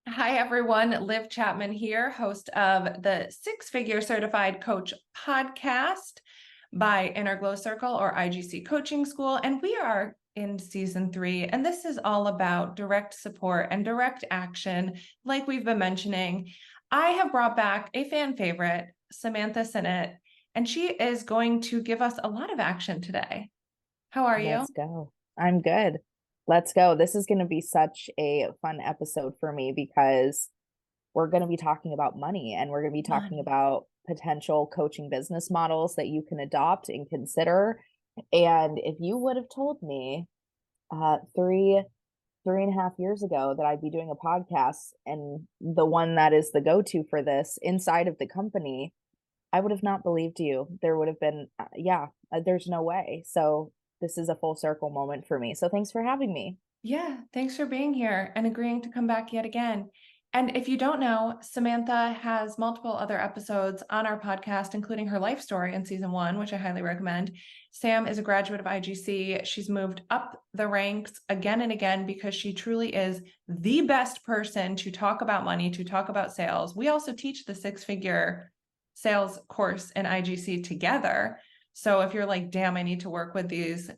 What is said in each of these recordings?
Hi, everyone. Liv Chapman here, host of the Six Figure Certified Coach podcast by Inner Glow Circle or IGC Coaching School. And we are in season 3. And this is all about direct support and direct action, like we've been mentioning. I have brought back a fan favorite, Samantha Synett, and she is going to give us a lot of action today. How are you? Let's go. I'm good. Let's go. This is going to be such a fun episode for me because we're going to be talking about money and we're going to be talking about potential coaching business models that you can adopt and consider. And if you would have told me 3.5 years ago that I'd be doing a podcast and the one that is the go-to for this inside of the company, I would have not believed you. There would have been, there's no way. So this is a full circle moment for me. So thanks for having me. Yeah, thanks for being here and agreeing to come back yet again. And if you don't know, Samantha has multiple other episodes on our podcast, including her life story in season 1, which I highly recommend. Sam is a graduate of IGC. She's moved up the ranks again and again because she truly is the best person to talk about money, to talk about sales. We also teach the six-figure sales course in IGC together. So if you're like, damn, I need to work with these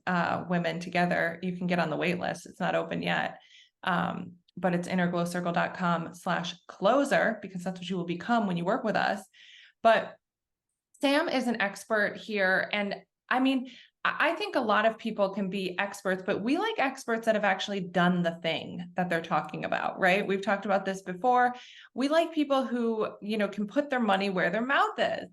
women together, you can get on the wait list. It's not open yet. But it's innerglowcircle.com/closer because that's what you will become when you work with us. But Sam is an expert here. And I mean, I think a lot of people can be experts, but we like experts that have actually done the thing that they're talking about, right? We've talked about this before. We like people who, can put their money where their mouth is.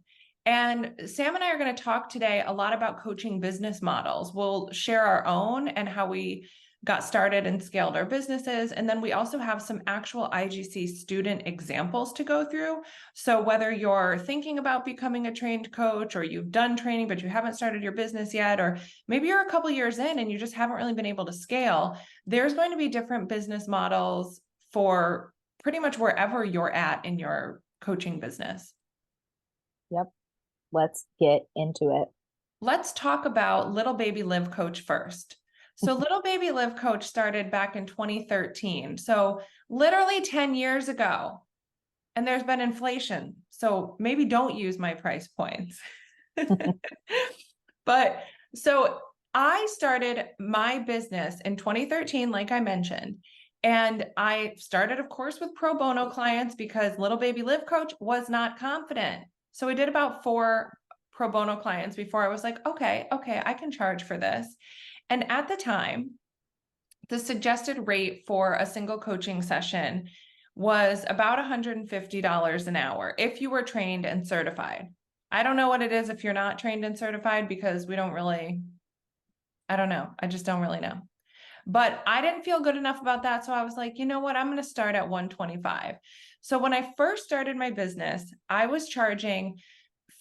And Sam and I are going to talk today a lot about coaching business models. We'll share our own and how we got started and scaled our businesses. And then we also have some actual IGC student examples to go through. So whether you're thinking about becoming a trained coach or you've done training, but you haven't started your business yet, or maybe you're a couple years in and you just haven't really been able to scale, there's going to be different business models for pretty much wherever you're at in your coaching business. Yep. Let's get into it. Let's talk about Little Baby Live Coach first. So Little Baby Live Coach started back in 2013. So literally 10 years ago. And there's been inflation. So maybe don't use my price points. But so I started my business in 2013, like I mentioned. And I started, of course, with pro bono clients because Little Baby Live Coach was not confident. So I did about 4 pro bono clients before I was like, okay, I can charge for this. And at the time, the suggested rate for a single coaching session was about $150 an hour if you were trained and certified. I don't know what it is if you're not trained and certified because I don't know. I just don't really know. But I didn't feel good enough about that. So I was like, you know what? I'm going to start at $125. So when I first started my business, I was charging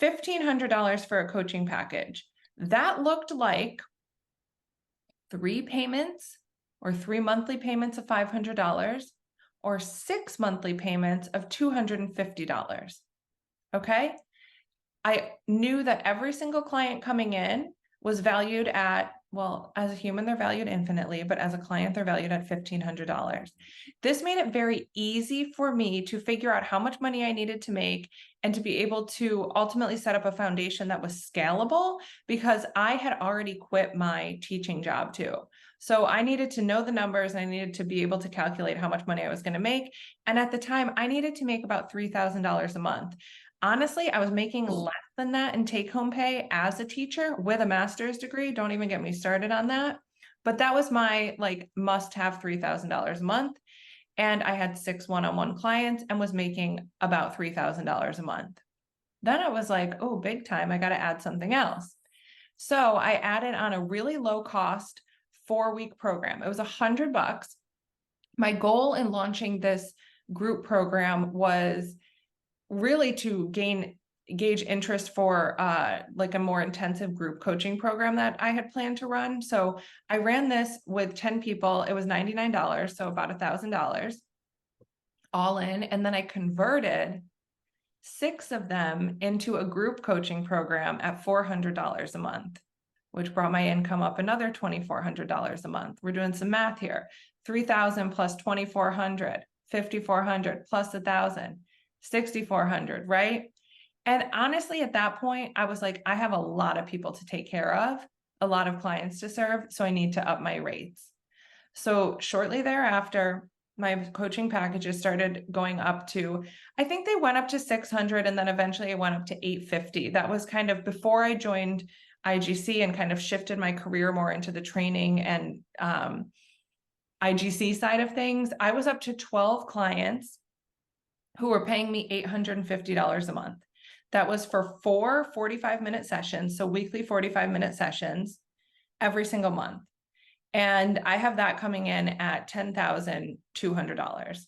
$1,500 for a coaching package. That looked like 3 payments or 3 monthly payments of $500 or 6 monthly payments of $250. Okay. I knew that every single client coming in was valued at, well, as a human, they're valued infinitely, but as a client, they're valued at $1,500. This made it very easy for me to figure out how much money I needed to make and to be able to ultimately set up a foundation that was scalable because I had already quit my teaching job too. So I needed to know the numbers and I needed to be able to calculate how much money I was going to make. And at the time, I needed to make about $3,000 a month. Honestly, I was making less than that in take-home pay as a teacher with a master's degree. Don't even get me started on that. But that was my must-have $3,000 a month. And I had 6 one-on-one clients and was making about $3,000 a month. Then I was like, oh, big time. I got to add something else. So I added on a really low cost 4-week program. It was $100. My goal in launching this group program was really to gauge interest for a more intensive group coaching program that I had planned to run. So I ran this with 10 people. It was $99, so about $1,000 all in. And then I converted 6 of them into a group coaching program at $400 a month. which brought my income up another $2,400 a month. We're doing some math here. 3,000 plus 2,400, 5,400 plus 1,000, 6,400, right? And honestly, at that point, I was like, I have a lot of people to take care of, a lot of clients to serve, so I need to up my rates. So shortly thereafter, my coaching packages started going up to, I think they went up to 600, and then eventually it went up to 850. That was kind of before I joined IGC and kind of shifted my career more into the training and IGC side of things. I was up to 12 clients who were paying me $850 a month. That was for 4 45-minute sessions, so weekly 45-minute sessions every single month. And I have that coming in at $10,200. And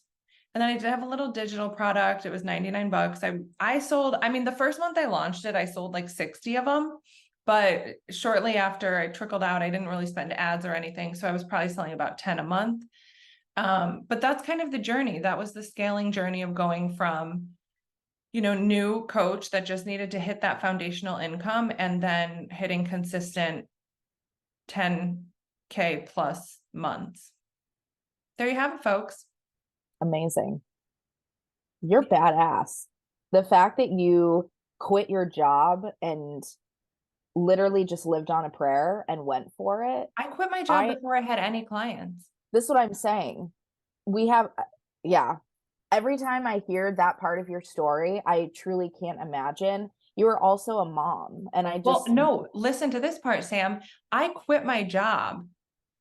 then I did have a little digital product. It was 99 bucks. I sold, I mean, the first month I launched it, I sold like 60 of them. But shortly after I trickled out, I didn't really spend ads or anything. So I was probably selling about 10 a month. But that's kind of the journey. That was the scaling journey of going from, new coach that just needed to hit that foundational income and then hitting consistent 10K plus months. There you have it, folks. Amazing. You're badass. The fact that you quit your job and literally just lived on a prayer and went for it. I quit my job before I had any clients. This is what I'm saying. Yeah. Every time I hear that part of your story, I truly can't imagine. You are also a mom. And no, listen to this part, Sam. I quit my job,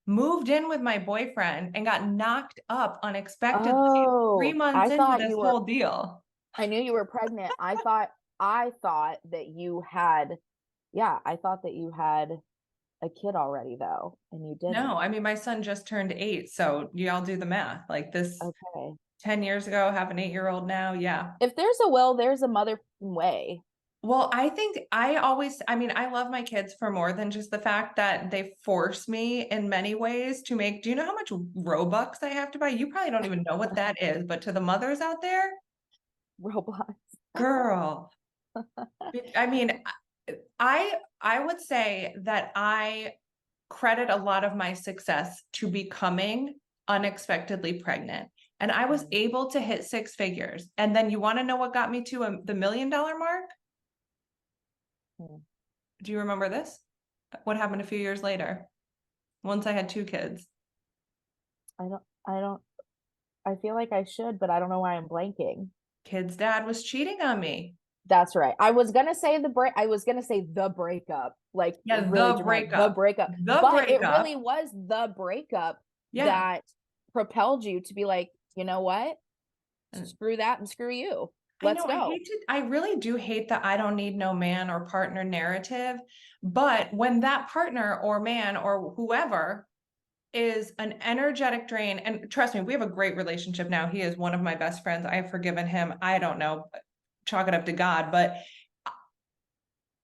moved in with my boyfriend, and got knocked up unexpectedly 3 months into this whole deal. I knew you were pregnant. I thought that you had, I thought that you had a kid already though, and you didn't. No, I mean, my son just turned 8, so y'all do the math. Like this, okay. 10 years ago, have an 8-year-old now. Yeah. If there's a will, there's a mother way. Well, I think I love my kids for more than just the fact that they force me in many ways to make, do you know how much Robux I have to buy? You probably don't even know what that is, but to the mothers out there, Roblox. Girl. I mean, I would say that I credit a lot of my success to becoming unexpectedly pregnant. And I was able to hit 6 figures. And then you want to know what got me to the $1 million mark? Do you remember this? What happened a few years later? Once I had 2 kids. I feel like I should, but I don't know why I'm blanking. Kid's dad was cheating on me. That's right. I was gonna say the breakup. Like, yeah, really the breakup. It really was the breakup that propelled you to be like, you know what? Screw that and screw you. Let's go. I really do hate that I don't need no man or partner narrative. But when that partner or man or whoever is an energetic drain, and trust me, we have a great relationship now. He is one of my best friends. I have forgiven him. I don't know, chalk it up to God. But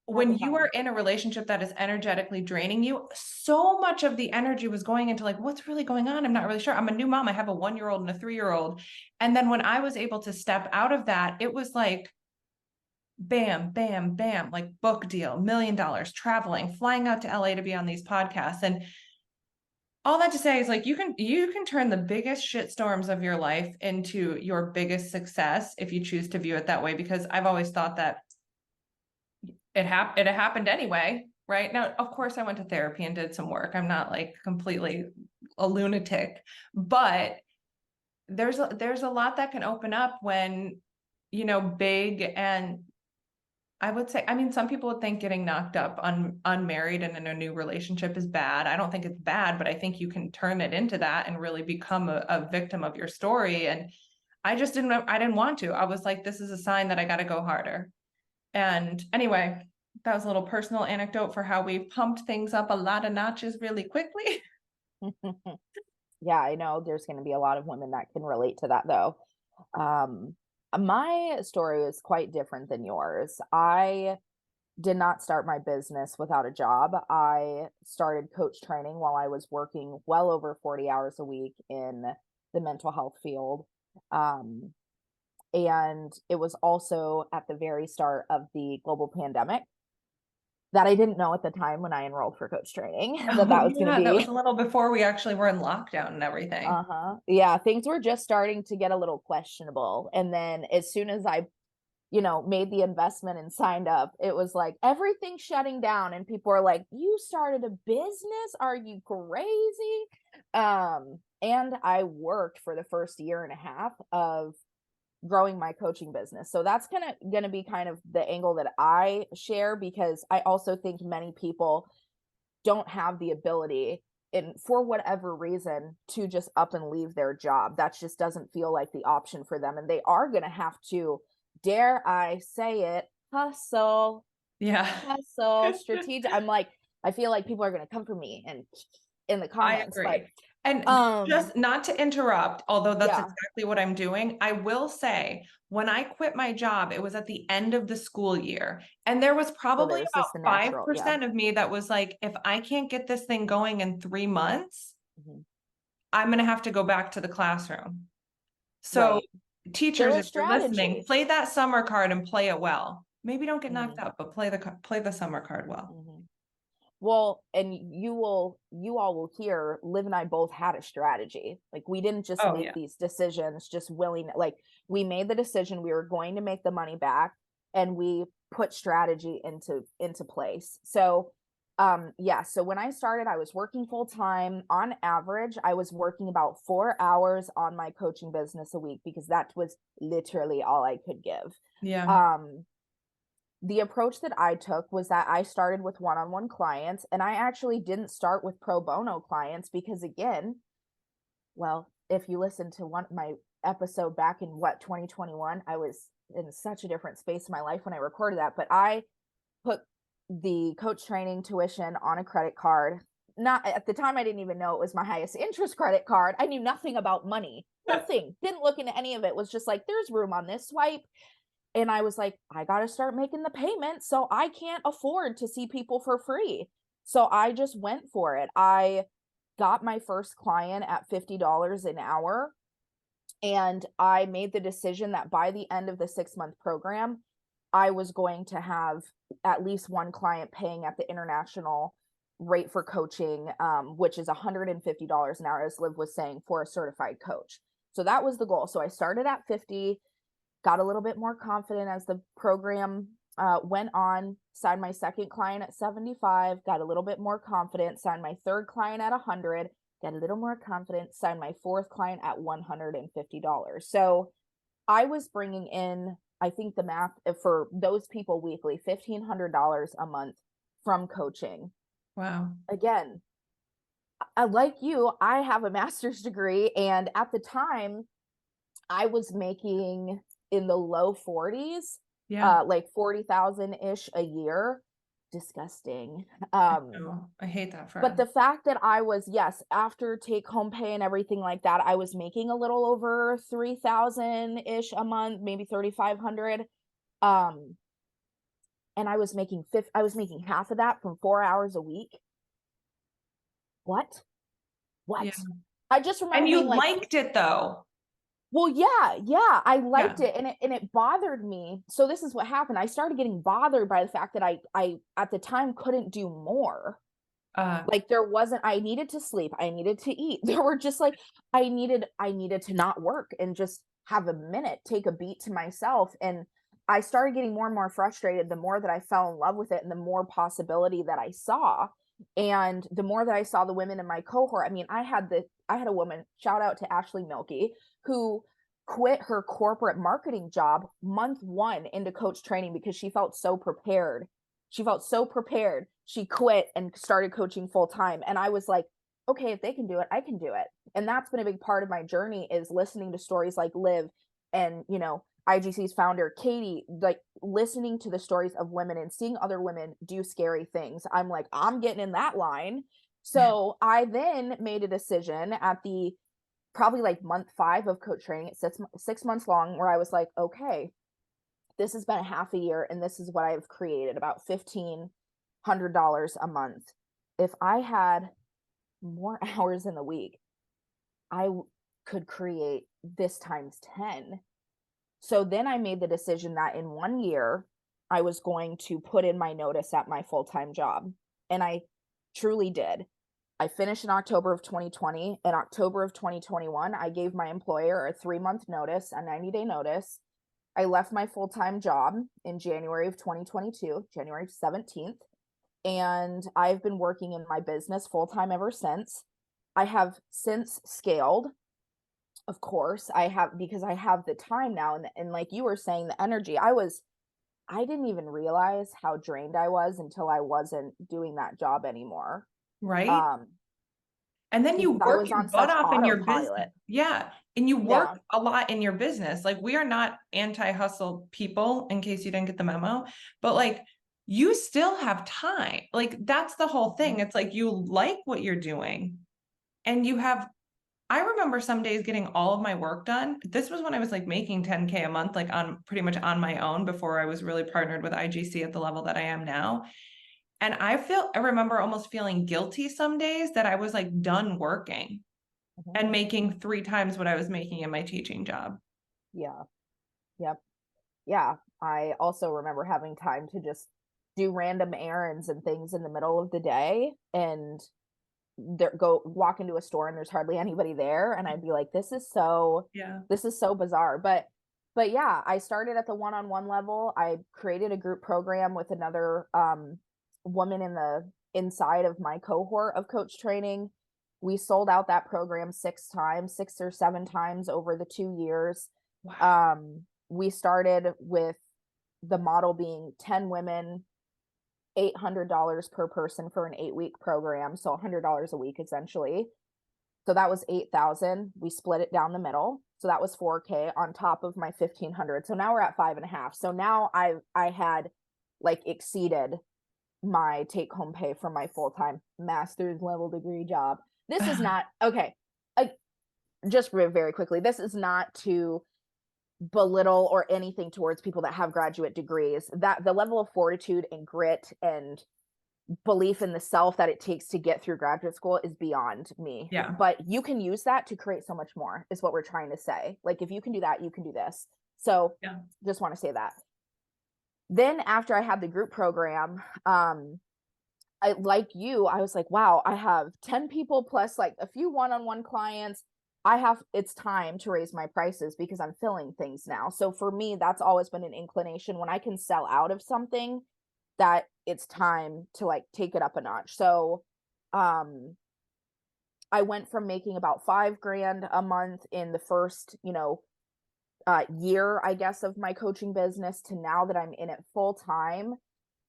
when you are in a relationship that is energetically draining you, so much of the energy was going into like, what's really going on? I'm not really sure. I'm a new mom. I have a 1-year-old and a 3-year-old. And then when I was able to step out of that, it was like, bam, bam, bam, like book deal, $1 million, traveling, flying out to LA to be on these podcasts. And all that to say is like, you can turn the biggest shitstorms of your life into your biggest success if you choose to view it that way, because I've always thought that it happened anyway, right? Now, of course, I went to therapy and did some work. I'm not like completely a lunatic, but there's a lot that can open up when, big. And I would say, I mean, some people would think getting knocked up unmarried and in a new relationship is bad. I don't think it's bad, but I think you can turn it into that and really become a victim of your story. And I didn't want to. I was like, this is a sign that I got to go harder. And anyway, that was a little personal anecdote for how we pumped things up a lot of notches really quickly. Yeah, I know there's going to be a lot of women that can relate to that though. My story is quite different than yours. I did not start my business without a job. I started coach training while I was working well over 40 hours a week in the mental health field. And it was also at the very start of the global pandemic. that I didn't know at the time when I enrolled for coach training that Oh, that was going to yeah, that was be. a little before we actually were in lockdown and everything. Uh-huh. Yeah, things were just starting to get a little questionable. And then as soon as I, made the investment and signed up, it was like everything shutting down and people are like, "You started a business? Are you crazy?" And I worked for the first year and a half of growing my coaching business. So that's kind of going to be kind of the angle that I share, because I also think many people don't have the ability, and for whatever reason, to just up and leave their job. That just doesn't feel like the option for them. And they are going to have to, dare I say it, Yeah. hustle, strategic. I'm like, I feel like people are going to come for me and in the I comments, but agree. And just not to interrupt, although that's yeah. exactly what I'm doing, I will say when I quit my job, it was at the end of the school year. And there was So probably there's about just the natural, yeah. 5% of me that was like, if I can't get this thing going in 3 months, Mhm. I'm going to have to go back to the classroom. So Right. There teachers, is if you're listening, strategy. play that summer card and play it well. Maybe don't get knocked Mhm. out, but play the summer card well. Mhm. Well, and you all will hear Liv and I both had a strategy. Like, we didn't just Oh make yeah. these decisions just willing, like we made the decision we were going to make the money back, and we put strategy into place. So yeah, so when I started, I was working full time. On average, I was working about 4 hours on my coaching business a week, because that was literally all I could give. Yeah. Um the approach that I took was that I started with one-on-one clients, and I actually didn't start with pro bono clients because, again, well, if you listen to one my episode back in 2021, I was in such a different space in my life when I recorded that, but I put the coach training tuition on a credit card. Not at the time, I didn't even know it was my highest interest credit card. I knew nothing about money. Nothing. Didn't look into any of it. Was just like, there's room on this swipe. And I was like, I got to start making the payment. So I can't afford to see people for free. So I just went for it. I got my first client at $50 an hour. And I made the decision that by the end of the 6-month program, I was going to have at least one client paying at the international rate for coaching, which is $150 an hour, as Liv was saying, for a certified coach. So that was the goal. So I started at 50, got a little bit more confident as the program went on, signed my second client at 75, got a little bit more confident, signed my third client at 100, got a little more confident, signed my fourth client at $150. So I was bringing in, I think the math for those people weekly, $1,500 a month from coaching. Wow. Again, like you, I have a master's degree, and at the time, I was making in the low 40s, Yeah. like 40,000 ish a year. Disgusting. No, I hate that for But us. the fact that I was, yes, after take home pay and everything like that, I was making a little over 3,000 ish a month, maybe 3,500. Um, and I was making half of that from 4 hours a week. What? Yeah. What? I just And remember you being like, liked it though. well, yeah, I Yeah. liked it, and it bothered me. So this is what happened. I started getting bothered by the fact that I at the time couldn't do more. Uh, Like, there wasn't, I needed to sleep, I needed to eat. There were just like, I needed to not work and just have a minute, take a beat to myself. And I started getting more and more frustrated the more that I fell in love with it and the more possibility that I saw. And the more that I saw the women in my cohort, I mean, I had a woman, shout out to Ashley Milky, who quit her corporate marketing job month one into coach training because she felt so prepared. She felt so prepared. She quit and started coaching full time. And I was like, okay, if they can do it, I can do it. And that's been a big part of my journey, is listening to stories like Liv and, IGC's founder, Katie, like listening to the stories of women and seeing other women do scary things. I'm like, I'm getting in that line. yeah. So I then made a decision at the probably like month 5 of coach training. It's 6 months long, where I was like, okay, this has been a half a year and this is what I've created, about $1,500 a month. If I had more hours in the week, I could create this times 10. So then I made the decision that in 1 year, I was going to put in my notice at my full-time job. And I truly did. I finished in October of 2020. In October of 2021, I gave my employer a 3-month notice, a 90-day notice. I left my full-time job in January of 2022, January 17th. And I've been working in my business full-time ever since. I have since scaled. Of course, I have, because I have the time now. And like you were saying, the energy, I didn't even realize how drained I was until I wasn't doing that job anymore. Right. Um, And then you because I work was your on butt such off in your business. autopilot. Yeah. And you Yeah. work a lot in your business. Like, we are not anti-hustle people, in case you didn't get the memo, but like, you still have time. Like, that's the whole thing. It's like, you like what you're doing and you have, I remember some days getting all of my work done. This was when I was like making 10K a month, like on pretty much on my own, before I was really partnered with IGC at the level that I am now. And I remember almost feeling guilty some days that I was like done working Mhm. and making 3 times what I was making in my teaching job. Yeah. Yep. Yeah. I also remember having time to just do random errands and things in the middle of the day, and there go walk into a store and there's hardly anybody there, and I'd be like, Yeah. this is so bizarre. But yeah, I started at the one-on-one level. I created a group program with another woman in the inside of my cohort of coach training. We sold out that program 6 times, 6 or 7 times over the 2 years. Wow. We started with the model being 10 women, $800 per person for an 8-week program. So $100 a week, essentially. So that was 8,000. We split it down the middle. So that was 4K on top of my 1,500. So now we're at 5.5. So now I had like exceeded my take home pay for my full-time master's level degree job. This is not okay. Just very quickly, this is not to belittle or anything towards people that have graduate degrees. That the level of fortitude and grit and belief in the self that it takes to get through graduate school is beyond me. Yeah. But you can use that to create so much more, is what we're trying to say. Like, if you can do that, you can do this. So Yeah. just want to say that. Then after I had the group program, I, like you, I was like, wow, I have 10 people plus like a few one-on-one clients. It's time to raise my prices because I'm filling things now. So for me, that's always been an inclination when I can sell out of something, that it's time to like take it up a notch. So, I went from making about $5,000 a month in the first, year, I guess, of my coaching business, to now that I'm in it full time.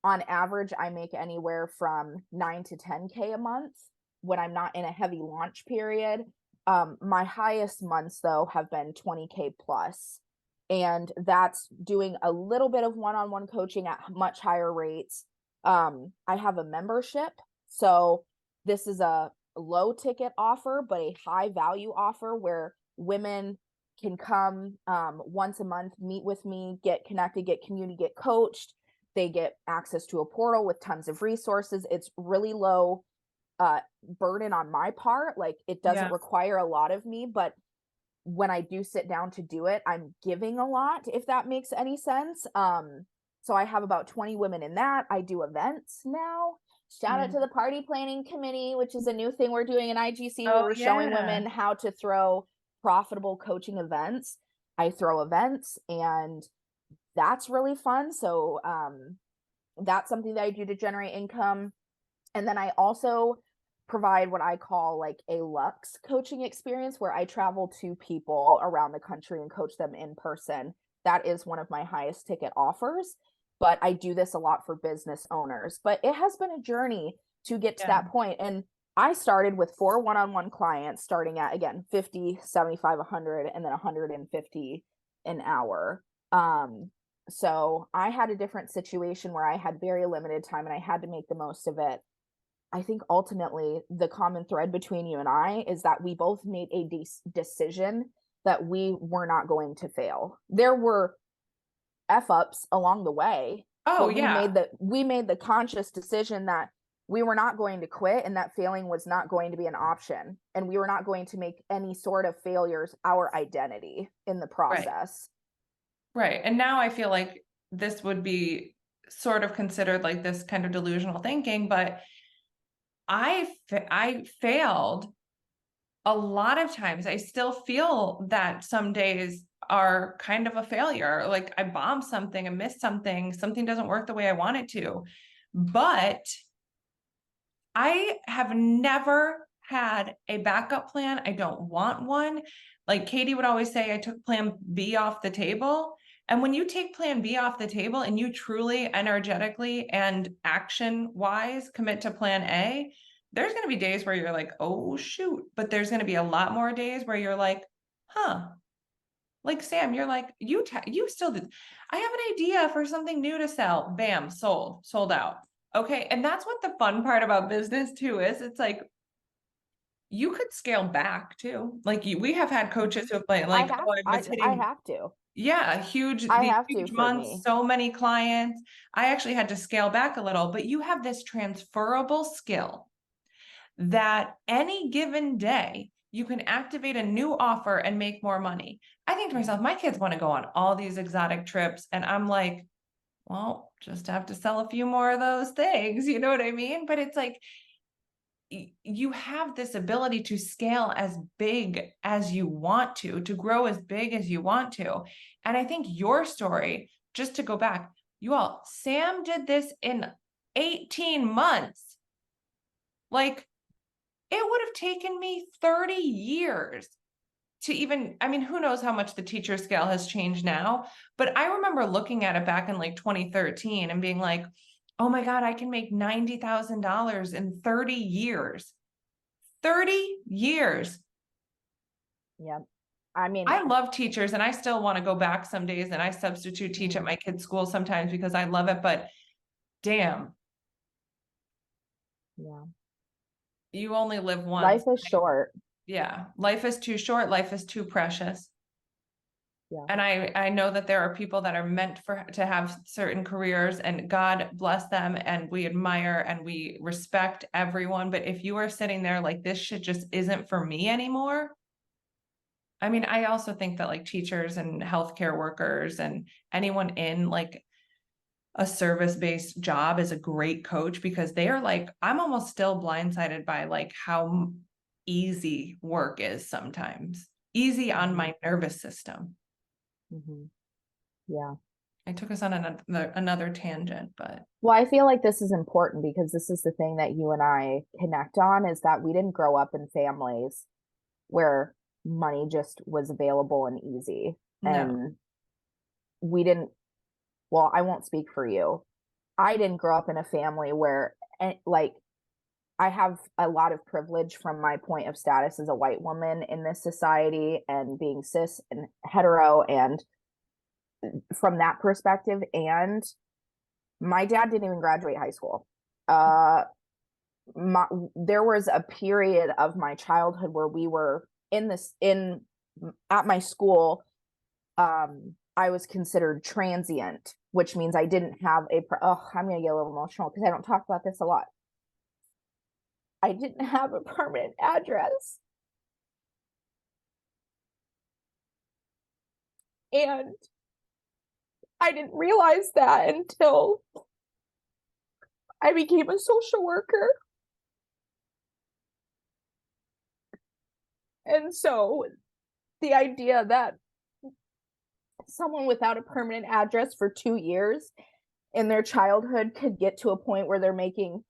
On average, I make anywhere from 9 to 10K a month when I'm not in a heavy launch period. My highest months, though, have been 20K plus. And that's doing a little bit of one-on-one coaching at much higher rates. I have a membership. So this is a low ticket offer, but a high value offer where women can come once a month, meet with me, get connected, get community, get coached. They get access to a portal with tons of resources. It's really low burden on my part. Like, it doesn't require a lot of me, but when I do sit down to do it, I'm giving a lot, if that makes any sense. So I have about 20 women in that. I do events now. Shout out to the party planning committee, which is a new thing we're doing in IGC, where we're showing women how to throw profitable coaching events. I throw events, and that's really fun. So that's something that I do to generate income. And then I also provide what I call like a Lux coaching experience, where I travel to people around the country and coach them in person. That is one of my highest ticket offers, but I do this a lot for business owners. But it has been a journey to get to that point. And I started with 4 one-on-one clients, starting at, again, 50, 75, 100, and then 150 an hour. So I had a different situation where I had very limited time and I had to make the most of it. I think ultimately the common thread between you and I is that we both made a decision that we were not going to fail. There were F ups along the way. Oh, but we made the conscious decision that we were not going to quit, and that failing was not going to be an option. And we were not going to make any sort of failures our identity in the process. Right. And now I feel like this would be sort of considered like this kind of delusional thinking, but I failed a lot of times. I still feel that some days are kind of a failure. Like I bombed something, I missed something, something doesn't work the way I want it to. But I have never had a backup plan. I don't want one. Like Katie would always say, I took plan B off the table. And when you take plan B off the table and you truly energetically and action wise commit to plan A, there's going to be days where you're like, oh, shoot. But there's going to be a lot more days where you're like, huh. Like Sam, you're like, you still did. I have an idea for something new to sell. Bam, sold out. Okay. And that's what the fun part about business too is. It's like, you could scale back too. Like we have had coaches who have been like, oh, I was I hitting, have to. yeah, I these have to huge for months, me. so many clients. I actually had to scale back a little, but you have this transferable skill that any given day you can activate a new offer and make more money. I think to myself, my kids want to go on all these exotic trips. And I'm like, well, just have to sell a few more of those things. You know what I mean? But it's like, you have this ability to scale as big as you want to grow as big as you want to. And I think your story, just to go back, you all, Sam did this in 18 months. Like it would have taken me 30 years to even, I mean, who knows how much the teacher scale has changed now, but I remember looking at it back in like 2013 and being like, oh my God, I can make $90,000 in 30 years. 30 years. Yeah. I mean, I love teachers and I still want to go back some days and I substitute teach at my kids' school sometimes because I love it, but damn. Yeah. You only live once. Life is short. Yeah. Life is too short. Life is too precious. Yeah. And I know that there are people that are meant to have certain careers and God bless them. And we admire and we respect everyone. But if you are sitting there like this shit just isn't for me anymore. I mean, I also think that like teachers and healthcare workers and anyone in like a service-based job is a great coach because they are like, I'm almost still blindsided by like how easy work is sometimes. Easy on my nervous system. Yeah. I took us on another tangent, but Well, I feel like this is important because this is the thing that you and I connect on is that we didn't grow up in families where money just was available and easy. no. And we didn't, well, I won't speak for you. I didn't grow up in a family where, like, I have a lot of privilege from my point of status as a white woman in this society and being cis and hetero, and from that perspective. And my dad didn't even graduate high school. There was a period of my childhood where we were at my school. I was considered transient, which means I didn't have I'm going to get a little emotional because I don't talk about this a lot. I didn't have a permanent address. And I didn't realize that until I became a social worker. And so the idea that someone without a permanent address for 2 years in their childhood could get to a point where they're making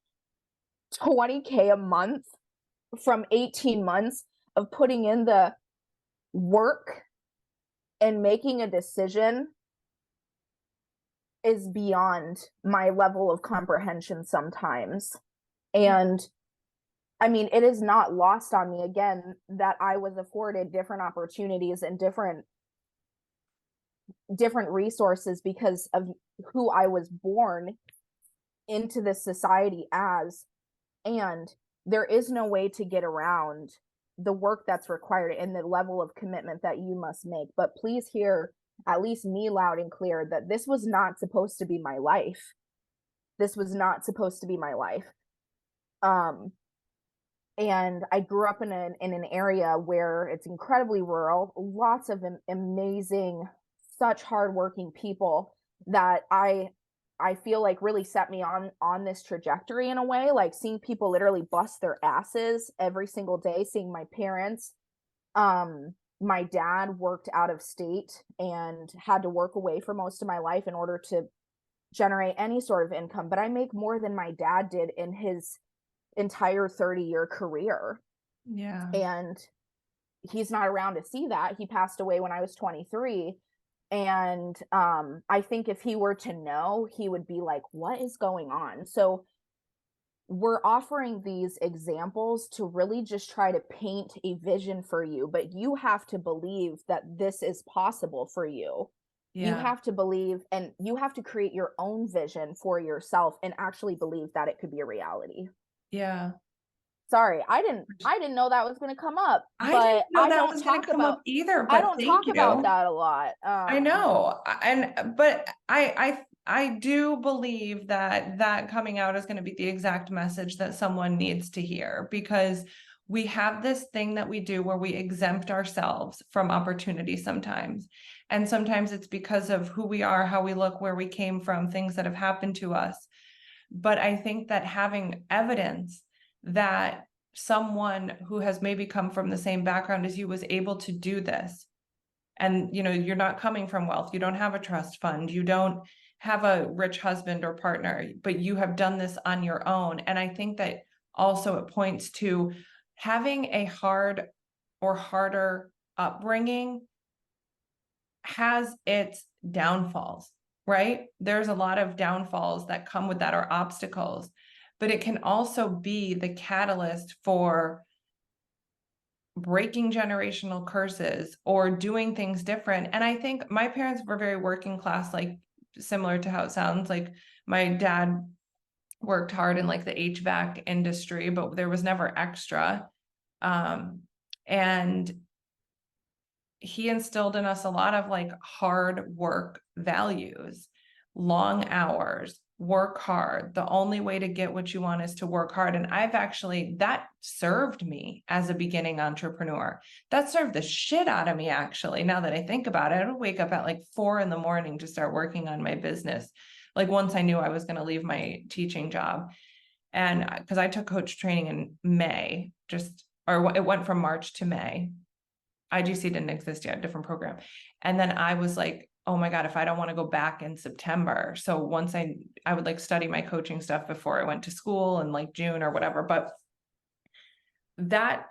$20K a month from 18 months of putting in the work and making a decision is beyond my level of comprehension sometimes. And I mean, it is not lost on me again that I was afforded different opportunities and different resources because of who I was born into this society as. And there is no way to get around the work that's required and the level of commitment that you must make. But please hear at least me loud and clear that this was not supposed to be my life. This was not supposed to be my life. And I grew up in an area where it's incredibly rural, lots of amazing, such hardworking people that I I feel like really set me on this trajectory in a way, like seeing people literally bust their asses every single day, seeing my parents. My dad worked out of state and had to work away for most of my life in order to generate any sort of income, but I make more than my dad did in his entire 30-year career. Yeah. And he's not around to see that. He passed away when I was 23. And I think if he were to know, he would be like, what is going on? So we're offering these examples to really just try to paint a vision for you, but you have to believe that this is possible for you. You Yeah. have to believe, and you have to create your own vision for yourself and actually believe that it could be a reality. Yeah. Sorry, I didn't know that was going to come up, I didn't but know that was going to come up either, I but don't thank talk about you. that a lot. I know. But I do believe that that coming out is going to be the exact message that someone needs to hear, because we have this thing that we do where we exempt ourselves from opportunity sometimes. And sometimes it's because of who we are, how we look, where we came from, things that have happened to us. But I think that having evidence that someone who has maybe come from the same background as you was able to do this, and you're not coming from wealth, you don't have a trust fund, you don't have a rich husband or partner, but you have done this on your own. And I think that also it points to having a hard or harder upbringing has its downfalls, right? There's a lot of downfalls that come with that, or obstacles, but it can also be the catalyst for breaking generational curses or doing things different. And I think my parents were very working class, like similar to how it sounds. Like my dad worked hard in like the HVAC industry, but there was never extra. And he instilled in us a lot of like hard work values, long hours, work hard. The only way to get what you want is to work hard. And that served me as a beginning entrepreneur. That served the shit out of me, actually. Now that I think about it, I would wake up at like 4 a.m. to start working on my business. Like once I knew I was going to leave my teaching job. And because I took coach training in May, it went from March to May. IGC didn't exist yet, different program. And then I was like, oh my God, if I don't want to go back in September. So once I would like study my coaching stuff before I went to school in like June or whatever. But that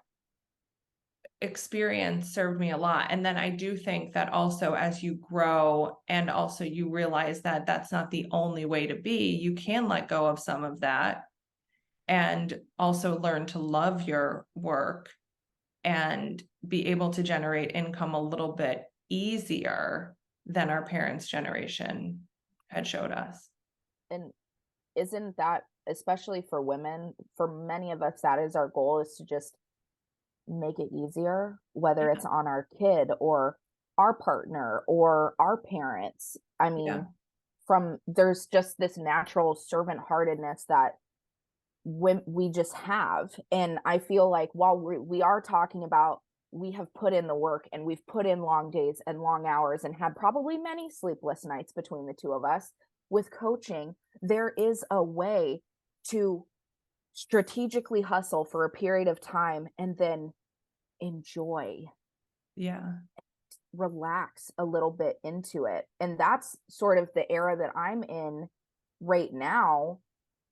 experience served me a lot. And then I do think that also as you grow and also you realize that that's not the only way to be, you can let go of some of that and also learn to love your work and be able to generate income a little bit easier than our parents' generation had showed us. And isn't that, especially for women, for many of us, that is our goal, is to just make it easier, whether it's on our kid or our partner or our parents. I mean, there's just this natural servant heartedness that we just have. And I feel like while we are talking about, we have put in the work and we've put in long days and long hours and had probably many sleepless nights between the two of us with coaching, there is a way to strategically hustle for a period of time and then enjoy, relax a little bit into it. And that's sort of the era that I'm in right now.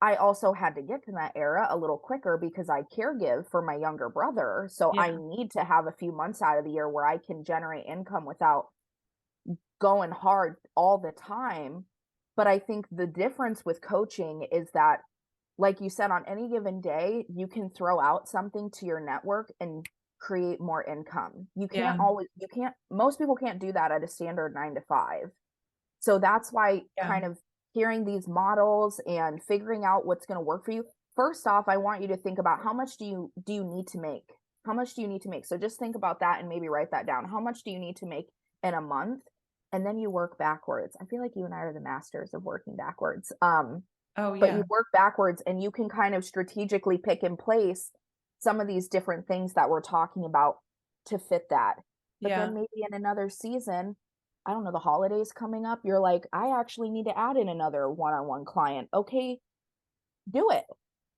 I also had to get to that era a little quicker because I caregive for my younger brother. So I need to have a few months out of the year where I can generate income without going hard all the time. But I think the difference with coaching is that, like you said, on any given day, you can throw out something to your network and create more income. Most people can't do that at a standard 9 to 5. So that's why kind of hearing these models and figuring out what's going to work for you. First off, I want you to think about how much do you need to make? How much do you need to make? So just think about that and maybe write that down. How much do you need to make in a month? And then you work backwards. I feel like you and I are the masters of working backwards. But you work backwards and you can kind of strategically pick in place some of these different things that we're talking about to fit that. But then maybe in another season, I don't know, the holidays coming up, you're like, I actually need to add in another one-on-one client. Okay, do it.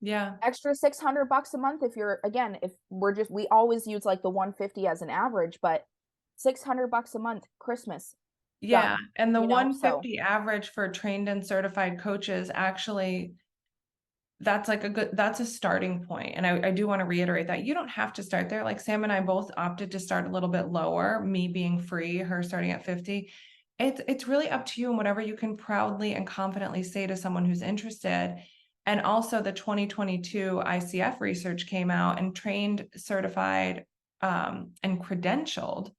Yeah. Extra $600 a month if you're, again, if we always use like the 150 as an average, but $600 a month, Christmas, Yeah. done. And the So 150 average for trained and certified coaches, actually, that's a starting point. And I do want to reiterate that you don't have to start there. Like Sam and I both opted to start a little bit lower, me being free, her starting at 50. It's really up to you and whatever you can proudly and confidently say to someone who's interested. And also the 2022 ICF research came out, and trained, certified, and credentialed.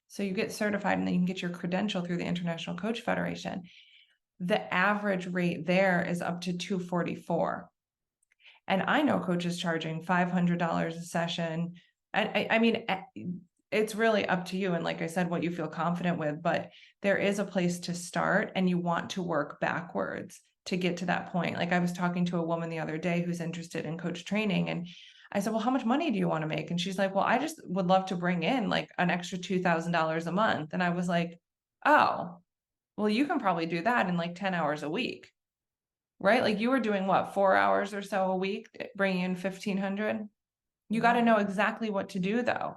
So you get certified and then you can get your credential through the International Coach Federation. The average rate there is up to $244. And I know coaches charging $500 a session. I mean, it's really up to you. And like I said, what you feel confident with, but there is a place to start, and you want to work backwards to get to that point. Like I was talking to a woman the other day who's interested in coach training, and I said, well, how much money do you want to make? And she's like, well, I just would love to bring in like an extra $2,000 a month. And I was like, oh, well, you can probably do that in like 10 hours a week. Right? Like you were doing what, 4 hours or so a week, bringing in 1,500. You got to know exactly what to do, though.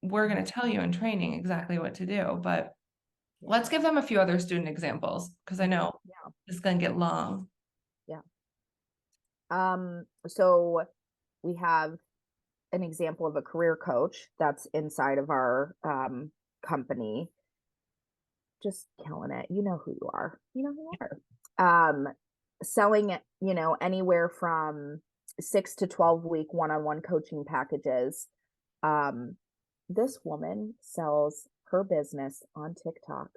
We're going to tell you in training exactly what to do, but let's give them a few other student examples, because I know it's going to get long. Yeah. So we have an example of a career coach that's inside of our company, just killing it. You know who you are. You know who you are. Selling, anywhere from 6 to 12 week one-on-one coaching packages. This woman sells her business on TikTok,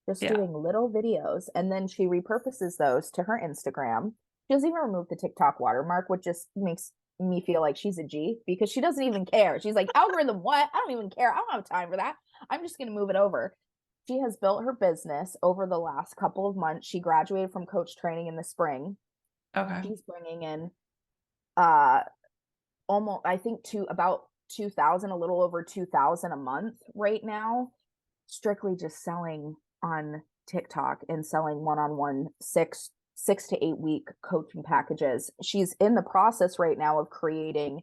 just doing little videos, and then she repurposes those to her Instagram. She doesn't even remove the TikTok watermark, which just makes me feel like she's a G, because she doesn't even care. She's like, algorithm, what? I don't even care. I don't have time for that. I'm just going to move it over. She has built her business over the last couple of months. She graduated from coach training in the spring. Okay. She's bringing in almost, I think, to about 2,000, a little over 2,000 a month right now, strictly just selling on TikTok and selling one-on-one 6 to 8 week coaching packages. She's in the process right now of creating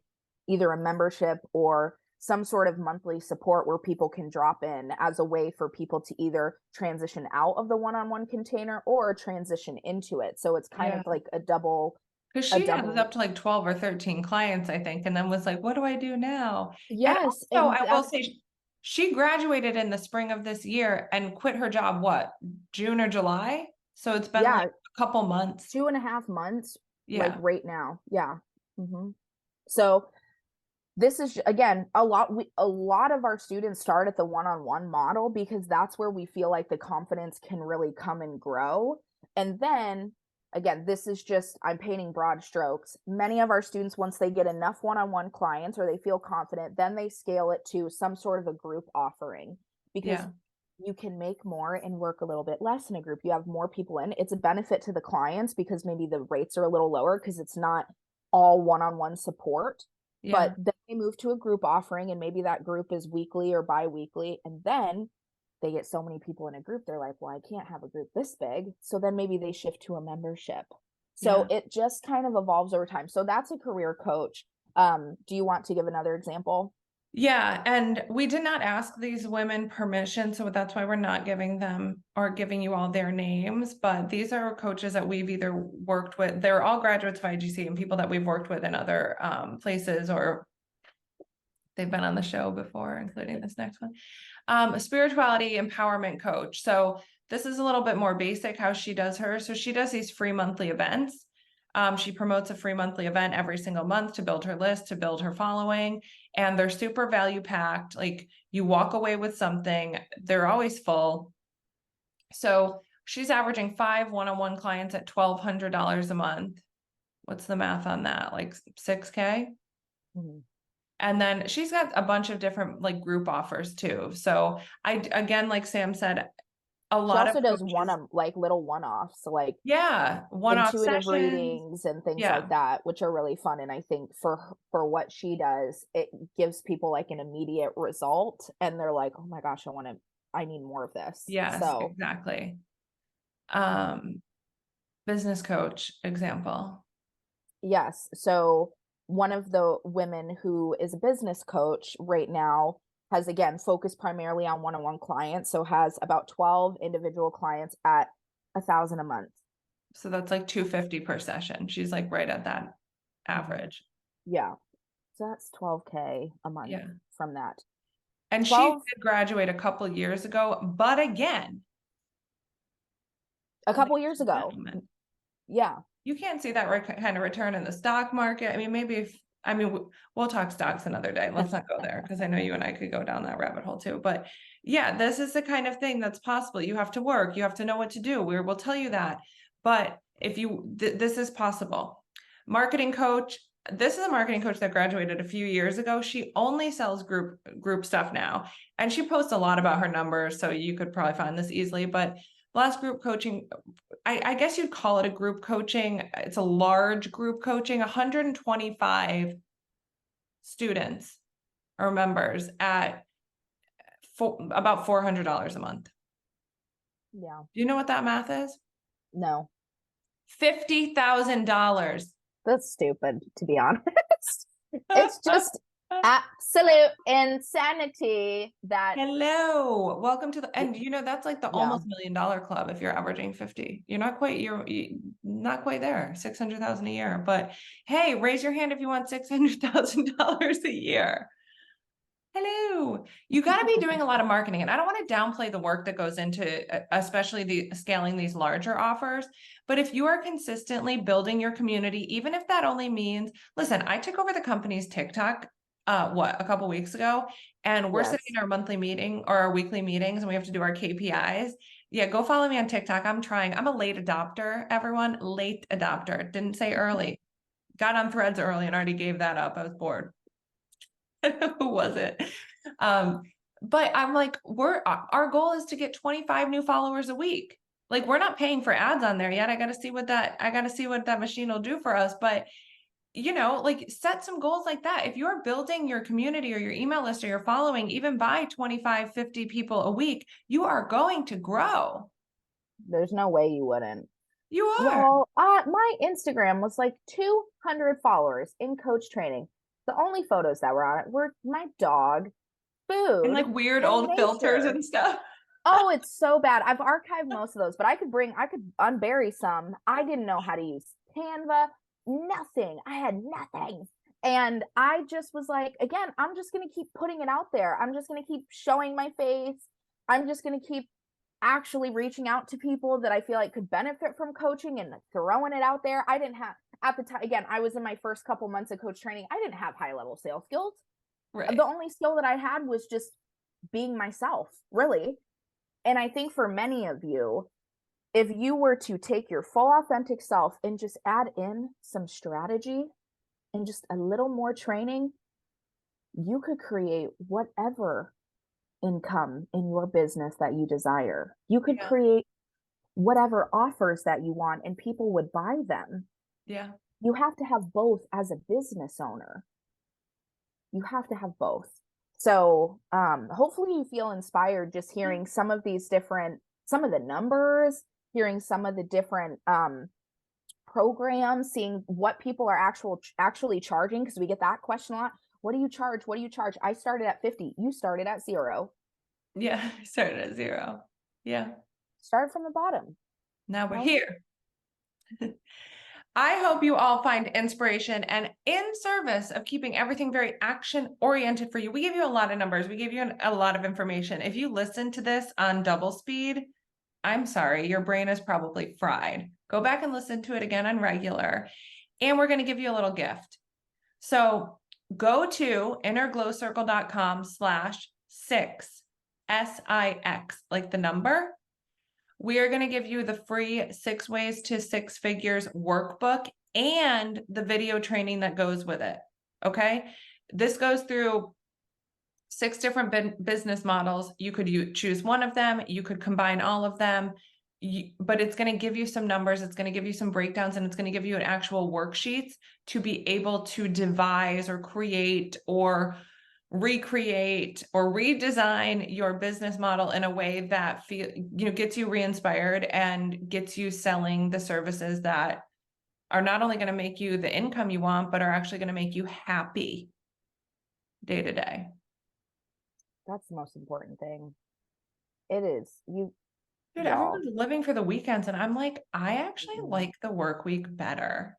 either a membership or some sort of monthly support where people can drop in as a way for people to either transition out of the one-on-one container or transition into it. So it's kind of like a double. Because she had up to like 12 or 13 clients, I think, and then was like, what do I do now? Yes. And also, I will say, she graduated in the spring of this year and quit her job, what, June or July? So it's been like a couple months. 2.5 months, like right now. Yeah. So this is, again, a lot of our students start at the one-on-one model because that's where we feel like the confidence can really come and grow. And then again, this is just, I'm painting broad strokes. Many of our students, once they get enough one-on-one clients or they feel confident, then they scale it to some sort of a group offering, because you can make more and work a little bit less in a group. You have more people in. It's a benefit to the clients because maybe the rates are a little lower because it's not all one-on-one support. But then they move to a group offering, and maybe that group is weekly or bi-weekly, and then they get so many people in a group, they're like, well, I can't have a group this big. So then maybe they shift to a membership. So it just kind of evolves over time. So that's a career coach. Do you want to give another example? Yeah, and we did not ask these women permission, so that's why we're not giving them or giving you all their names, but these are coaches that we've either worked with. They're all graduates of IGC and people that we've worked with in other places, or they've been on the show before, including this next one. A spirituality empowerment coach. So this is a little bit more basic how she does her. So she does these free monthly events. She promotes a free monthly event every single month to build her list, to build her following, and they're super value packed. Like you walk away with something, they're always full. So she's averaging 5 one-on-one clients at $1,200 a month. What's the math on that? Like 6K? And then she's got a bunch of different like group offers too. So again, like Sam said, a lot of does little one-offs, like one-off intuitive sessions, readings and things like that, which are really fun. And I think for what she does, it gives people like an immediate result, and they're like, oh my gosh, I want to I need more of this. Yes, So exactly. Business coach example. yes. So one of the women who is a business coach right now has again focused primarily on one-on-one clients. So has about 12 individual clients at $1,000 a month. So that's like 250 per session. She's like right at that average. Yeah. So that's 12K a month Yeah. from that. And 12, she did graduate a couple years ago, but again, a couple years ago. Yeah. you can't see that kind of return in the stock market. I mean, maybe if, I mean, we'll talk stocks another day. Let's not go there because I know you and I could go down that rabbit hole too. But yeah, this is the kind of thing that's possible. You have to work, you have to know what to do. We'll tell you that. But if you, this is possible. Marketing coach. This is a marketing coach that graduated a few years ago. She only sells group stuff now. And she posts a lot about her numbers. So you could probably find this easily, but last group coaching, I guess you'd call it a group coaching. It's a large group coaching, 125 students or members at about $400 a month. Yeah. Do you know what that math is? No. $50,000. That's stupid, to be honest. It's just absolute insanity that Hello, welcome to the, and that's like the Yeah. almost $1 million club. If you're averaging 50, you're not quite not quite there, 600,000 a year, but hey, raise your hand if you want $600,000 a year. Hello, you got to be doing a lot of marketing, and I don't want to downplay the work that goes into especially the scaling these larger offers, but if you are consistently building your community, even if that only means, listen, I took over the company's TikTok a couple weeks ago, and we're sitting in our monthly meeting or our weekly meetings, and we have to do our KPIs. Yeah, go follow me on TikTok. I'm a late adopter, everyone. Late adopter. Didn't say early. Got on Threads early and already gave that up. I was bored. Who was it? But I'm like, our goal is to get 25 new followers a week. Like, we're not paying for ads on there yet. I got to see what that machine will do for us. But like, set some goals like that. If you're building your community or your email list or your following, even by 25, 50 people a week, you are going to grow. There's no way you wouldn't. You are. Well, my Instagram was like 200 followers in coach training. The only photos that were on it were my dog, food, and like weird and old nature. filters and stuff. Oh, it's so bad. I've archived most of those, but I could unbury some. I didn't know how to use Canva, nothing. I had nothing. And I just was like, again, I'm just going to keep putting it out there. I'm just going to keep showing my face. I'm just going to keep actually reaching out to people that I feel like could benefit from coaching and throwing it out there. I didn't have, at the time, again, I was in my first couple months of coach training. I didn't have high level sales skills. Right. The only skill that I had was just being myself, really. And I think for many of you, if you were to take your full authentic self and just add in some strategy and just a little more training, you could create whatever income in your business that you desire. You could create whatever offers that you want and people would buy them. Yeah. You have to have both as a business owner. You have to have both. So hopefully you feel inspired just hearing some of the numbers, hearing some of the different programs, seeing what people are actually charging, because we get that question a lot. What do you charge? What do you charge? I started at 50. You started at 0. Yeah, I started at 0. Yeah. Started from the bottom. Now we're here. I hope you all find inspiration and in service of keeping everything very action oriented for you. We gave you a lot of numbers. We gave you a lot of information. If you listen to this on double speed, I'm sorry, your brain is probably fried. Go back and listen to it again on regular. And we're going to give you a little gift. So go to innerglowcircle.com/6, SIX, like the number. We are going to give you the free 6 Ways to 6 Figures workbook and the video training that goes with it. Okay. This goes through 6 different business models. You could choose one of them. You could combine all of them, but it's going to give you some numbers. It's going to give you some breakdowns, and it's going to give you an actual worksheets to be able to devise or create or recreate or redesign your business model in a way that gets you re-inspired and gets you selling the services that are not only going to make you the income you want, but are actually going to make you happy day to day. That's the most important thing. It is. Dude, Y'all. everyone's living for the weekends, and I'm like, I actually like the work week better.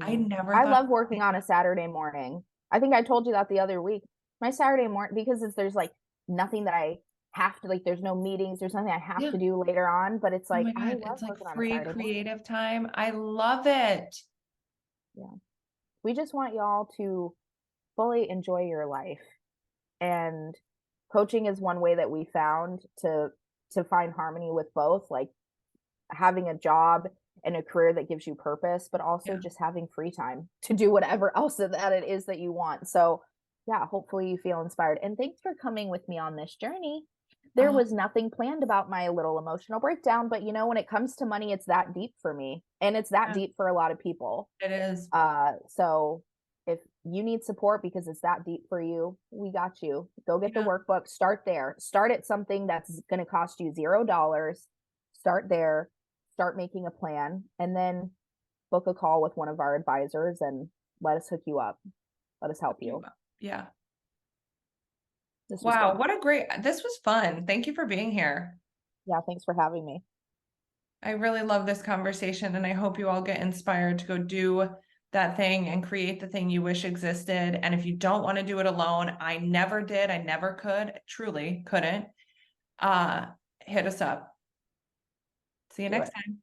I never I thought love working on a Saturday morning. I think I told you that the other week. My Saturday morning, because there's like nothing that I have to, like, there's no meetings, there's nothing I have to do later on, but it's oh like, my I God, love it's like working on a free Saturday morning. creative time. I love it. Yeah. We just want y'all to fully enjoy your life. And coaching is one way that we found to find harmony with both, like having a job and a career that gives you purpose, but also just having free time to do whatever else that it is that you want. So yeah, hopefully you feel inspired. And thanks for coming with me on this journey. There was nothing planned about my little emotional breakdown, but when it comes to money, it's that deep for me, and it's that deep for a lot of people. It is. So if you need support because it's that deep for you, we got you. Go get the workbook, start there. Start at something that's going to cost you $0. Start there, start making a plan, and then book a call with one of our advisors and let us hook you up. Let us help you. Yeah. This Wow, this was fun. Thank you for being here. Yeah, thanks for having me. I really love this conversation, and I hope you all get inspired to go do that thing and create the thing you wish existed. And if you don't want to do it alone, I never did, I never could, truly couldn't, hit us up. See you next time.